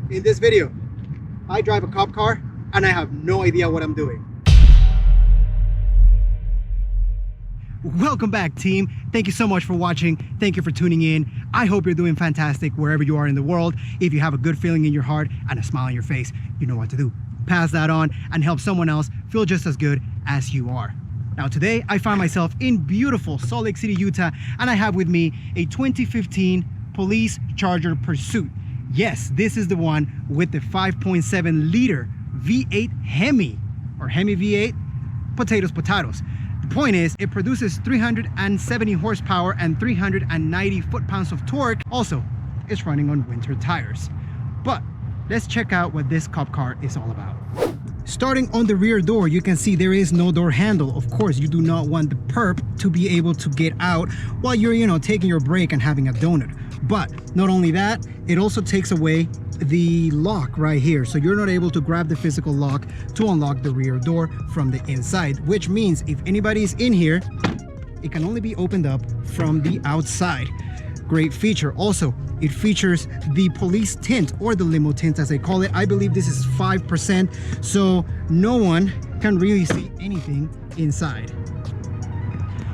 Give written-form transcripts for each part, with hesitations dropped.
In this video, I drive a cop car and I have no idea what I'm doing. Welcome back, team. Thank you so much for watching. Thank you for tuning in. I hope you're doing fantastic wherever you are in the world. If you have a good feeling in your heart and a smile on your face, you know what to do. Pass that on and help someone else feel just as good as you are. Now today, I find myself in beautiful Salt Lake City, Utah, and I have with me a 2015 Police Charger Pursuit. Yes, this is the one with the 5.7 liter V8 Hemi, or Hemi V8, potatoes. The point is, it produces 370 horsepower and 390 foot-pounds of torque. Also, it's running on winter tires. But let's check out what this cop car is all about. Starting on the rear door, you can see there is no door handle. Of course, you do not want the perp to be able to get out while you're, taking your break and having a donut. But not only that, it also takes away the lock right here. So you're not able to grab the physical lock to unlock the rear door from the inside, which means if anybody's in here, it can only be opened up from the outside. Great feature. Also, it features the police tint, or the limo tint as they call it. I believe this is 5%, so no one can really see anything inside.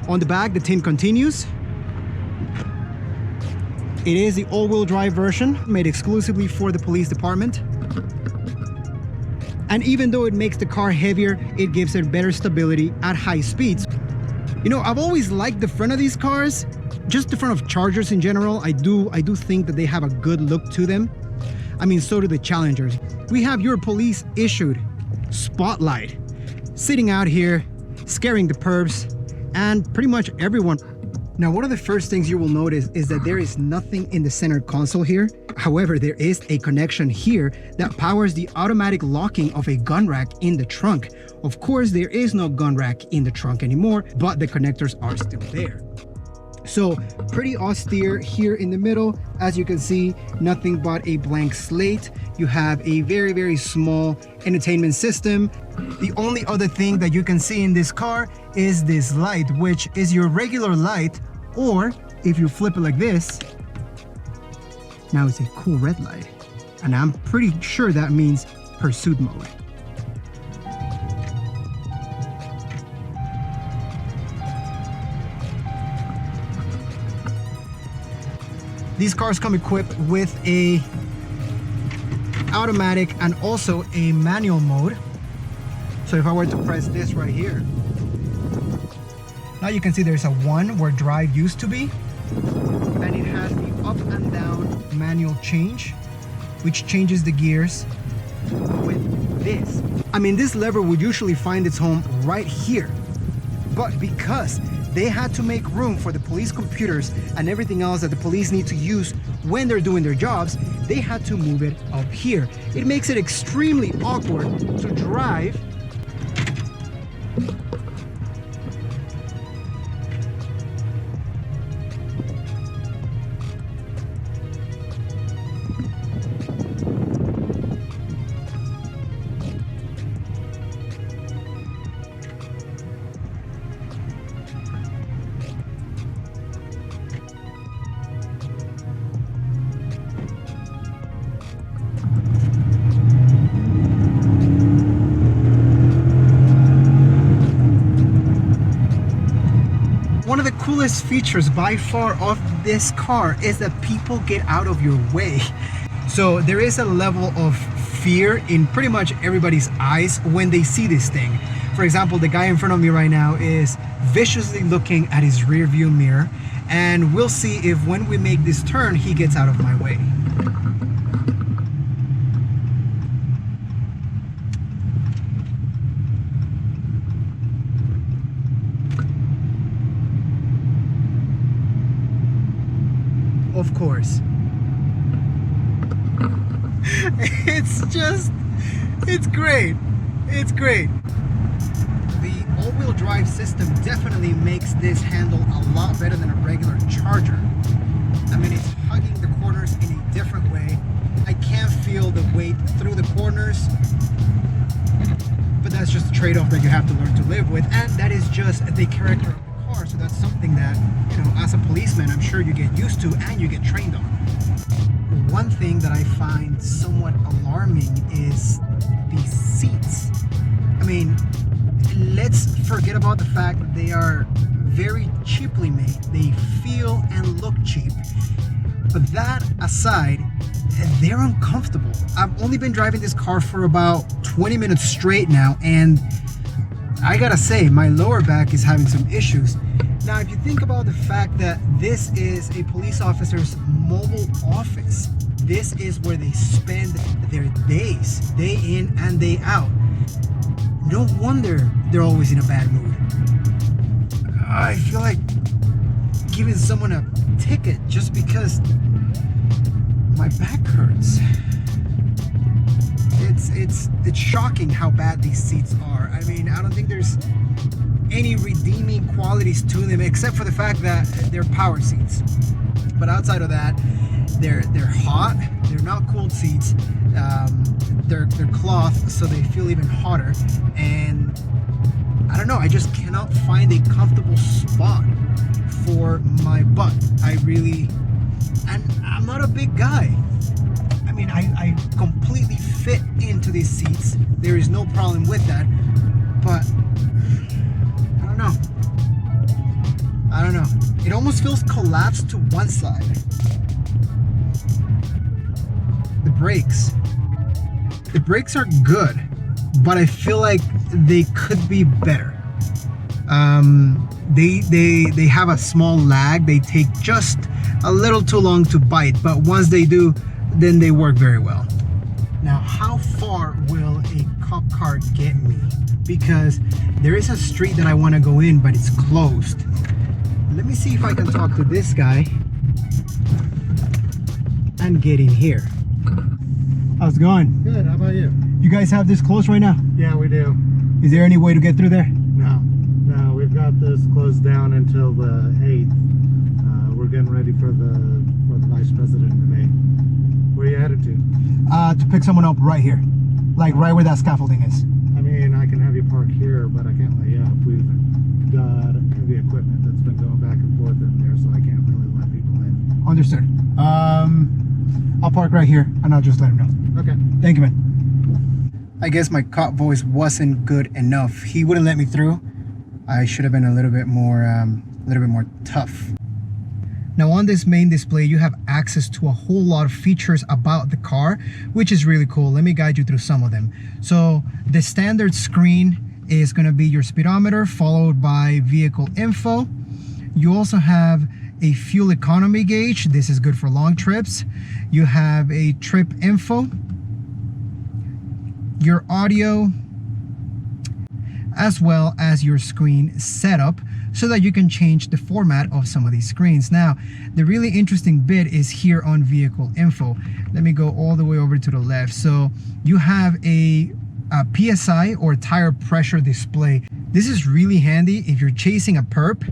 On the back, the tint continues. It is the all-wheel drive version, made exclusively for the police department. And even though it makes the car heavier, it gives it better stability at high speeds. I've always liked the front of these cars, just the front of Chargers in general. I do think that they have a good look to them. I mean, so do the Challengers. We have your police issued spotlight sitting out here, scaring the perps and pretty much everyone. Now, one of the first things you will notice is that there is nothing in the center console here. However, there is a connection here that powers the automatic locking of a gun rack in the trunk. Of course, there is no gun rack in the trunk anymore, but the connectors are still there. So pretty austere here in the middle. As you can see, nothing but a blank slate. You have a very, very small entertainment system. The only other thing that you can see in this car is this light, which is your regular light, or if you flip it like this, now it's a cool red light. And I'm pretty sure that means pursuit mode. These cars come equipped with a automatic and also a manual mode. So if I were to press this right here, now you can see there's a 1 where drive used to be, and it has the up and down manual change, which changes the gears with this. I mean, this lever would usually find its home right here, but because they had to make room for the police computers and everything else that the police need to use when they're doing their jobs, they had to move it up here. It makes it extremely awkward to drive One of the coolest features by far of this car is that people get out of your way. So there is a level of fear in pretty much everybody's eyes when they see this thing. For example, the guy in front of me right now is viciously looking at his rear view mirror, and we'll see if when we make this turn, he gets out of my way. Of course. It's great. It's great. The all-wheel drive system definitely makes this handle a lot better than a regular Charger. I mean, it's hugging the corners in a different way. I can't feel the weight through the corners, but that's just a trade-off that you have to learn to live with, and that is just the character of the car. So that's something that, as a policeman, I'm sure you get used to and you get trained on. one thing that I find somewhat alarming is these seats. I mean, let's forget about the fact that they are very cheaply made. They feel and look cheap. But that aside, they're uncomfortable. I've only been driving this car for about 20 minutes straight now, and I gotta say, my lower back is having some issues. Now, if you think about the fact that this is a police officer's mobile office, this is where they spend their days, day in and day out. No wonder they're always in a bad mood. I feel like giving someone a ticket just because my back hurts. It's shocking how bad these seats are. I mean, I don't think there's any redeeming qualities to them except for the fact that they're power seats. But outside of that, they're hot. They're not cooled seats. They're cloth, so they feel even hotter. And I don't know, I just cannot find a comfortable spot for my butt. And I'm not a big guy. I mean, I completely fit into these seats. There is no problem with that. But I don't know. It almost feels collapsed to one side. The brakes are good, but I feel like they could be better. They have a small lag. They take just a little too long to bite, but once they do, then they work very well. Now, how far will a cop car get me? Because there is a street that I want to go in, but it's closed. Let me see if I can talk to this guy and get in here. How's it going? Good, how about you? You guys have this closed right now? Yeah, we do. Is there any way to get through there? No, we've got this closed down until the 8th. We're getting ready for the vice president today. Where are you headed to? To pick someone up right here. Like right where that scaffolding is. I mean, I can have you park here, but I can't let you up. We've got heavy equipment that's been going back and forth in there, so I can't really let people in. Understood. I'll park right here and I'll just let him know. Okay. Thank you, man. I guess my cop voice wasn't good enough. He wouldn't let me through. I should have been a little bit more tough. Now on this main display, you have access to a whole lot of features about the car, which is really cool. Let me guide you through some of them. So the standard screen is going to be your speedometer, followed by vehicle info. You also have a fuel economy gauge. This is good for long trips. You have a trip info, your audio, as well as your screen setup, so that you can change the format of some of these screens. Now, the really interesting bit is here on vehicle info. Let me go all the way over to the left. So you have a PSI or tire pressure display. This is really handy if you're chasing a perp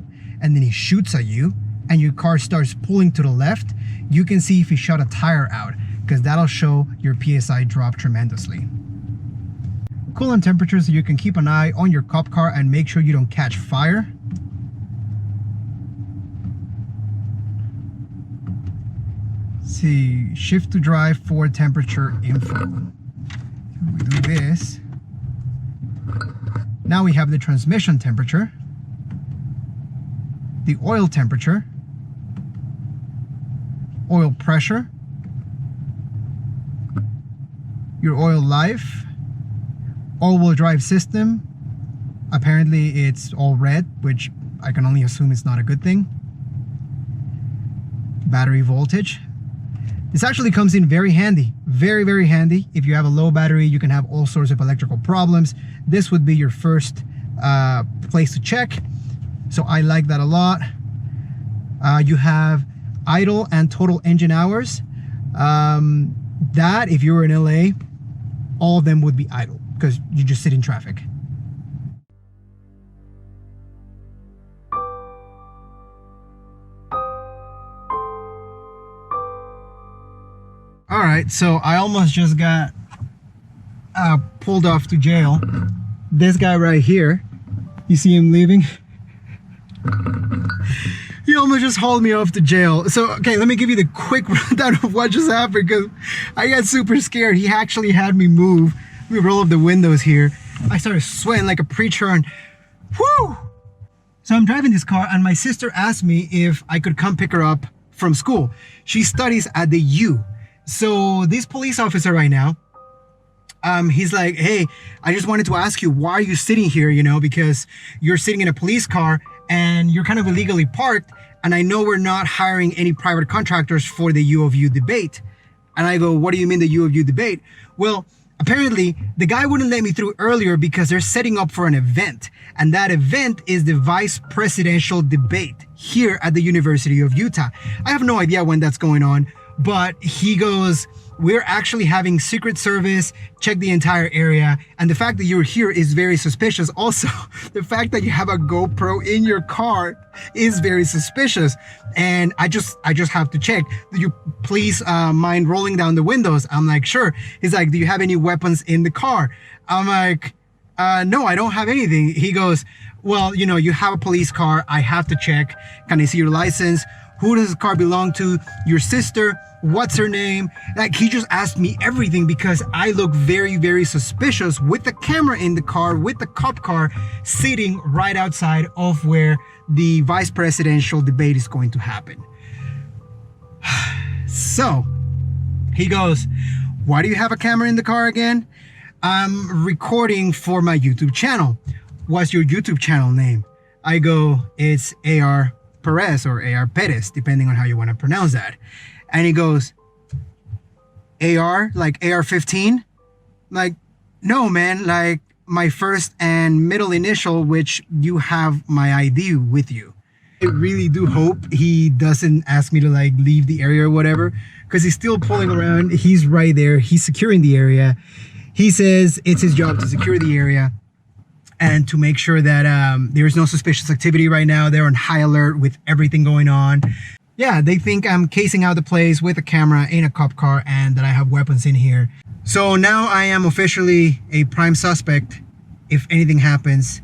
and then he shoots at you and your car starts pulling to the left. You can see if he shot a tire out, because that'll show your PSI drop tremendously. Coolant temperature, so you can keep an eye on your cop car and make sure you don't catch fire. See, shift to drive for temperature info. We do this. Now we have the transmission temperature, the oil temperature, oil pressure, your oil life, all-wheel drive system. Apparently it's all red, which I can only assume is not a good thing. Battery voltage. This actually comes in very handy, very, very handy. If you have a low battery, you can have all sorts of electrical problems. This would be your first place to check. So I like that a lot. You have idle and total engine hours. That, if you were in LA, all of them would be idle because you just sit in traffic. All right, so I almost just got pulled off to jail. This guy right here, you see him leaving? He He almost just hauled me off to jail. So, okay, let me give you the quick rundown of what just happened because I got super scared. He actually had me move. Let me roll up the windows here. I started sweating like a preacher and whoo! So I'm driving this car and my sister asked me if I could come pick her up from school. She studies at the U. So this police officer right now, he's like, hey, I just wanted to ask you, why are you sitting here? You know, because you're sitting in a police car and you're kind of illegally parked. And I know we're not hiring any private contractors for the U of U debate. And I go, what do you mean the U of U debate? Well, apparently the guy wouldn't let me through earlier because they're setting up for an event. And that event is the vice presidential debate here at the University of Utah. I have no idea when that's going on, but he goes, we're actually having Secret Service check the entire area. And the fact that you're here is very suspicious. Also, the fact that you have a GoPro in your car is very suspicious. And I just have to check. Do you please mind rolling down the windows? I'm like, sure. He's like, do you have any weapons in the car? I'm like, no, I don't have anything. He goes, well, you know, you have a police car. I have to check. Can I see your license? Who does the car belong to? Your sister? What's her name? Like, he just asked me everything because I look very, very suspicious with the camera in the car, with the cop car sitting right outside of where the vice presidential debate is going to happen. So he goes, why do you have a camera in the car again? I'm recording for my YouTube channel. What's your YouTube channel name? I go, it's AR Perez or AR Perez, depending on how you want to pronounce that. And he goes, AR, like AR-15? Like, no, man, like my first and middle initial, which you have my ID with you. I really do hope he doesn't ask me to like leave the area or whatever, because he's still pulling around. He's right there. He's securing the area. He says it's his job to secure the area and to make sure that there's no suspicious activity right now. They're on high alert with everything going on. Yeah, they think I'm casing out the place with a camera in a cop car and that I have weapons in here. So now I am officially a prime suspect if anything happens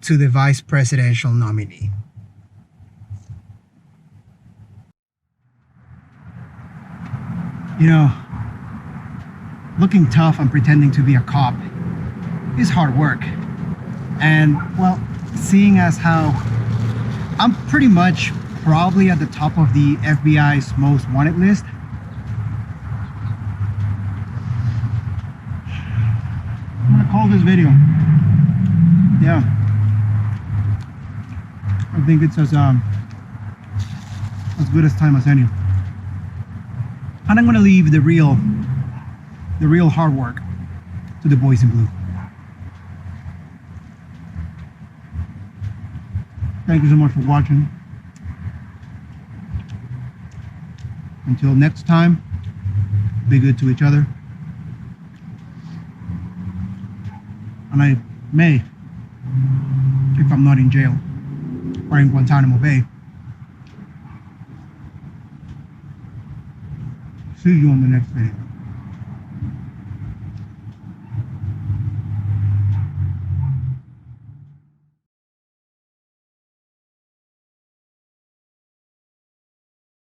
to the vice presidential nominee. You know, looking tough and pretending to be a cop is hard work. And well, seeing as how I'm pretty much probably at the top of the FBI's most wanted list, I'm gonna call this video. Yeah, I think it's as good as time as any. And I'm gonna leave the real hard work to the boys in blue. Thank you so much for watching. Until next time, be good to each other. And I may, if I'm not in jail or in Guantanamo Bay, see you on the next video.